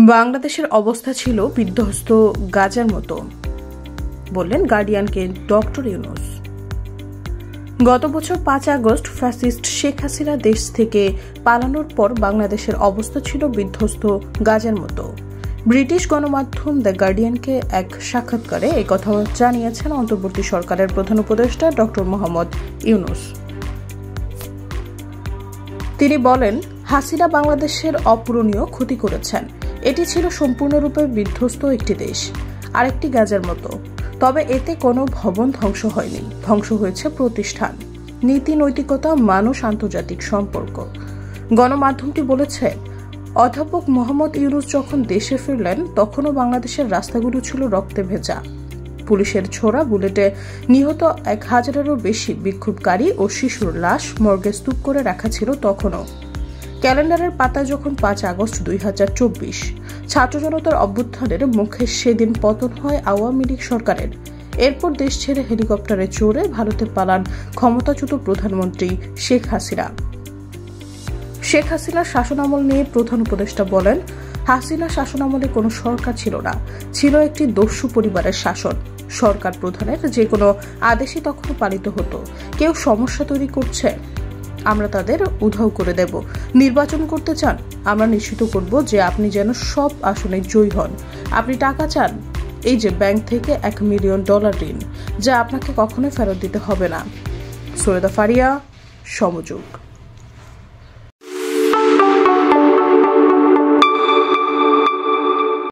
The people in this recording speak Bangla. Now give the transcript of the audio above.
বাংলাদেশের অবস্থা ছিল বিধ্বস্ত গাজার মতো, বললেন গার্ডিয়ানকে ডক্টর ইউনূস। গত বছর 5 আগস্ট ফ্যাসিস্ট শেখ হাসিনা দেশ থেকে পালানোর পর বাংলাদেশের অবস্থা ছিল বিধ্বস্ত গাজার মতো। ব্রিটিশ গণমাধ্যম দ্য গার্ডিয়ানকে এক সাক্ষাৎকারে এই কথা জানিয়েছেন অন্তর্বর্তী সরকারের প্রধান উপদেষ্টা ডক্টর মোহাম্মদ ইউনূস। তিনি বলেন, হাসিনা বাংলাদেশের অপূরণীয় ক্ষতি করেছেন। এটি ছিল সম্পূর্ণরূপে বিধ্বস্ত একটি দেশ, আরেকটি গাজার মতো। তবে এতে কোনো ভবন ধ্বংস হয়নি, ধ্বংস হয়েছে প্রতিষ্ঠান, নীতি, নৈতিকতা, মানুষ, আন্তর্জাতিক সম্পর্ক। গণমাধ্যমটি বলেছে, অধ্যাপক মোহাম্মদ ইউনূস যখন দেশে ফিরলেন তখনও বাংলাদেশের রাস্তাগুলো ছিল রক্তে ভেজা। পুলিশের ছোড়া বুলেটে নিহত 1000-এরও বেশি বিক্ষোভকারী ও শিশুর লাশ মর্গে স্তূপ করে রাখা ছিল তখনও। ক্যালেন্ডারের পাতায় যখন 5 আগস্ট 2024 ছাত্র জনতার অভ্যুত্থানের মুখে সেদিন পতন হয় আওয়ামী লীগ সরকারের, এরপর দেশ ছেড়ে হেলিকপ্টারে চড়ে ভারতে পালান ক্ষমতাচ্যুত প্রধানমন্ত্রী শেখ হাসিনা। শেখ হাসিনার শাসনামল নিয়ে প্রধান উপদেষ্টা বলেন, হাসিনা শাসনামলে কোনো সরকার ছিল না, ছিল একটি দস্যু পরিবারের শাসন। সরকার প্রধানের যে কোনো আদেশই তখন পালিত হতো। কেউ সমস্যা তৈরি করছে, আমরা তাদের উধাও করে দেব। নির্বাচন করতে চান, আমরা নিশ্চিত করব যে আপনি যেন সব আসনে জয়ী হন। আপনি টাকা চান, এই যে ব্যাংক থেকে $1 মিলিয়ন ঋণ, যা আপনাকে কখনোই ফেরত দিতে হবে না। সৈয়দা ফারিয়া, সমযোগ।